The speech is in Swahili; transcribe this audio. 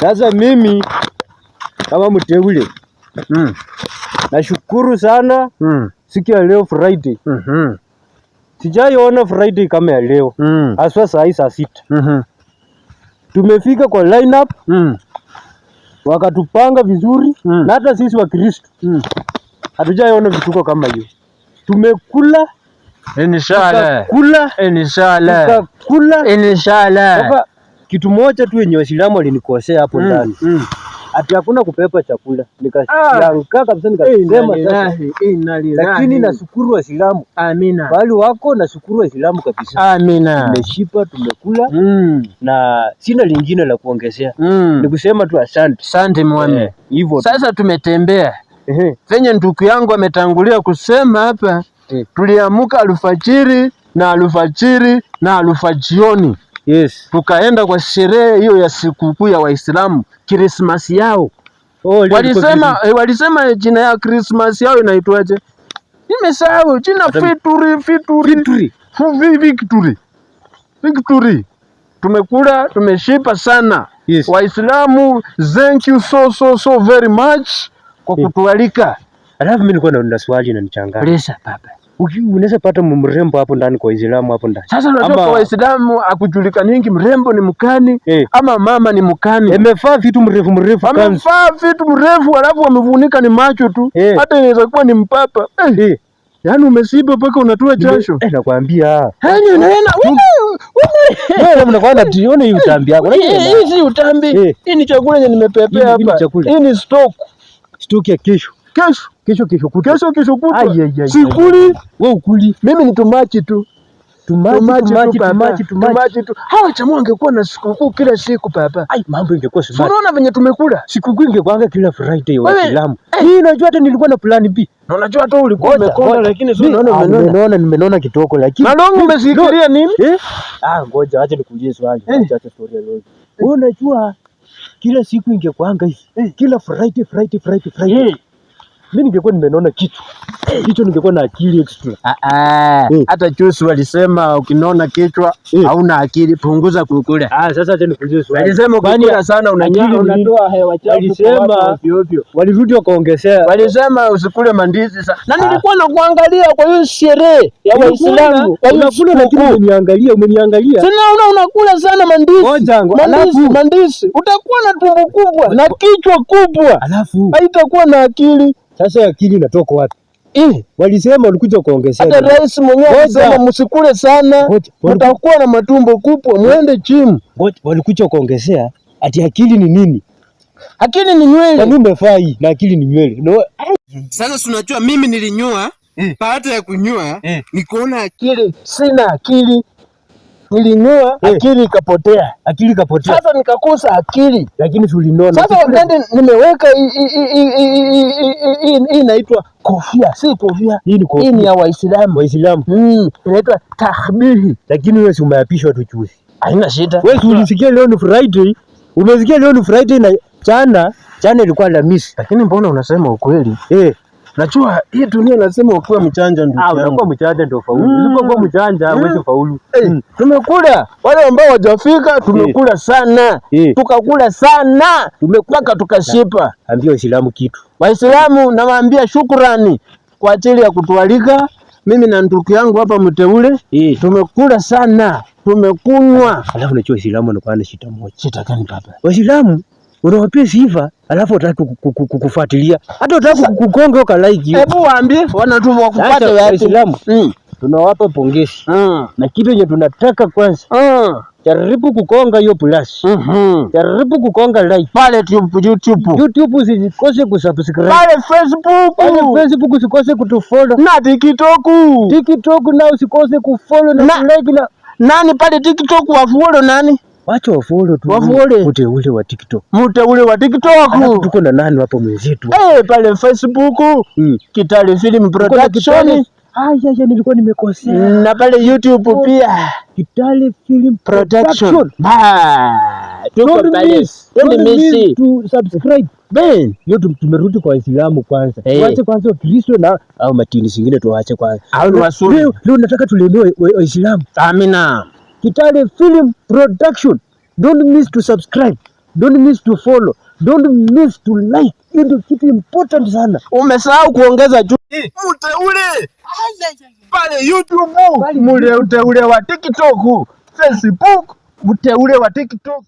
Sasa mimi kama mteule nashukuru sana siku ya leo Friday. Sijaiona Friday kama ya leo. Haswa saa hii saa 6. Tumefika kwa lineup. Wakatupanga vizuri na hata sisi wa Kristo hatujaiona vituko kama hiyo. Tumekula inshallah. Sasa kitu moja tu yenye Waislamu walinikosea hapo ndani. Ati hakuna kupepa chakula. Nikashangaa kabisa nikasema sasa. Lakini nashukuru Waislamu. Amina. Bali wako nashukuru Waislamu kabisa. Amina. Tumeshipa, tumekula na sina lingine la kuongezea. Ni kusema tu asante. Asante mwami. Hivyo. Sasa tumetembea. Venye ndugu yangu ametangulia kusema hapa, tuliamuka alfajiri na alfajioni. Yes. Tukaenda kwa sherehe hiyo ya sikukuu ya Waislamu, Christmas yao. Walisema jina ya Christmas yao inaitwaje? Nimesahau jina. Victory. Tumekula, tumeshipa sana. Yes. Waislamu, thank you so very much kwa kutualika. Alafu mimi nilikuwa na swali na nichanganya. Lesa baba. Unaweza pata mrembo hapo ndani kwa Waislamu hapo ndani. Sasa unajua kwa Waislamu akujulikaniki mrembo ni mkani ama mama ni mkani. Amevaa vitu mrefu amevaa vitu mrefu alafu wamevunika ni macho tu. Hata inaweza kuwa ni mpapa. Yaani umesiba mpaka unatoa jasho. Nakwambia. Wewe mnakuwa na tione hii utambi yako. Hii si utambi. Hii ni chakula yenye nimepepea hapa. Hii ni stock ya kesho. Kesho kutwa. Sikuli. Wewe ukuli. Mimi ni tumachi tu. Tumachi tu. Hawa jamaa wangekuwa na sikukuu kila siku papa. Mambo ingekuwa smart. Unaona venye tumekula? Sikukuu ingekuanga kila Friday wa Waislamu. Hii unajua hata nilikuwa na plan B. Na unajua hata ulikuwa umekonda lakini sio unaona nimeona kitoko lakini. Malongo umesikilia nini? Ngoja acha nikuulize swali. Acha story ya leo. Wewe unajua kila siku ingekuanga hivi. Kila Friday. Mimi ningekuwa nimeona kitu. Kichwa ningekuwa na akili extra. Hata juzi walisema ukinona kichwa hauna akili, punguza kukula. Sasa acha nikuulize swali. Walisema ukikula sana unatoa hewa chafu. Walisema walirudi wakaongezea. Walisema usikule mandizi sana. Na nilikuwa nakuangalia kwa hiyo sherehe ya Waislamu. Kwa hiyo unakula lakini umeniangalia. Sasa unakula sana mandizi. Utakuwa na tumbo kubwa na kichwa kubwa. Alafu haitakuwa na akili. Sasa akili inatoka wapi? Walisema walikuja kuongezea. Hata rais mwenyewe alisema msikule sana, mtakuwa na matumbo kubwa, muende gym. Walikuja kuongezea ati akili ni nini? Akili ni nywele. Kwani umefaa hii na akili ni nywele. Sasa unajua mimi nilinyoa, baada ya kunyoa nikaona akili sina akili. Nilinyoa akili ikapotea. Sasa nikakosa akili. Lakini tulinona. Sasa wakati nimeweka hii inaitwa kofia. Si kofia. Hii ni ya Waislamu. Inaitwa tahbihi. Lakini wewe si umeapishwa tu juzi. Haina shida. Wewe ulisikia leo ni Friday. Umesikia leo ni Friday na jana ilikuwa Alhamisi. Lakini mbona unasema ukweli? Najua hii dunia lazima ukiwa mchanja ndio. Unakuwa mchanja ndio faulu. Usipokuwa mchanja huwezi faulu. Tumekula. Wale ambao hawajafika tumekula sana. Tukakula sana. Tumepaka tukashipa. Ambia Waislamu kitu. Waislamu nawaambia shukrani kwa ajili ya kutualika. Mimi na ndugu yangu hapa mteule tumekula sana. Tumekunywa. Alafu unajua Waislamu wanakuwa na shida moja. Shida gani baba? Waislamu unawapea sifa alafu wataka kukufuatilia. Hata wataka kukonga uka like. Hebu waambie wanatuma kufuata wapi? Waislamu tunawapa pongezi. Na kitu yenye tunataka kwanza. Jaribu kukonga hiyo plus. Jaribu kukonga like pale YouTube usikose kusubscribe. Pale Facebook usikose kutufollow. Na TikTok na usikose kufollow na like na nani pale TikTok wafollow nani? Wacha wafollow tu. Mteule wa TikTok. Alafu tuko na nani hapo mwenzetu? Pale Facebook Kitale Film Production. Nilikuwa nimekosea. Na pale YouTube pia Kitale Film Production. Tuko pale. Don't miss to subscribe. Leo tumerudi kwa Waislamu kwanza. Tuache kwanza Wakristo na au matini zingine tuache kwanza. Leo nataka tulemewe Waislamu. Amina. Kitale Film Production. Don't miss to subscribe. don't miss to follow, don't miss to like. Hiyo ndio kitu important sana. Umesahau kuongeza juu. Mteule pale YouTube, mteule wa TikTok, Facebook, mteule wa TikTok.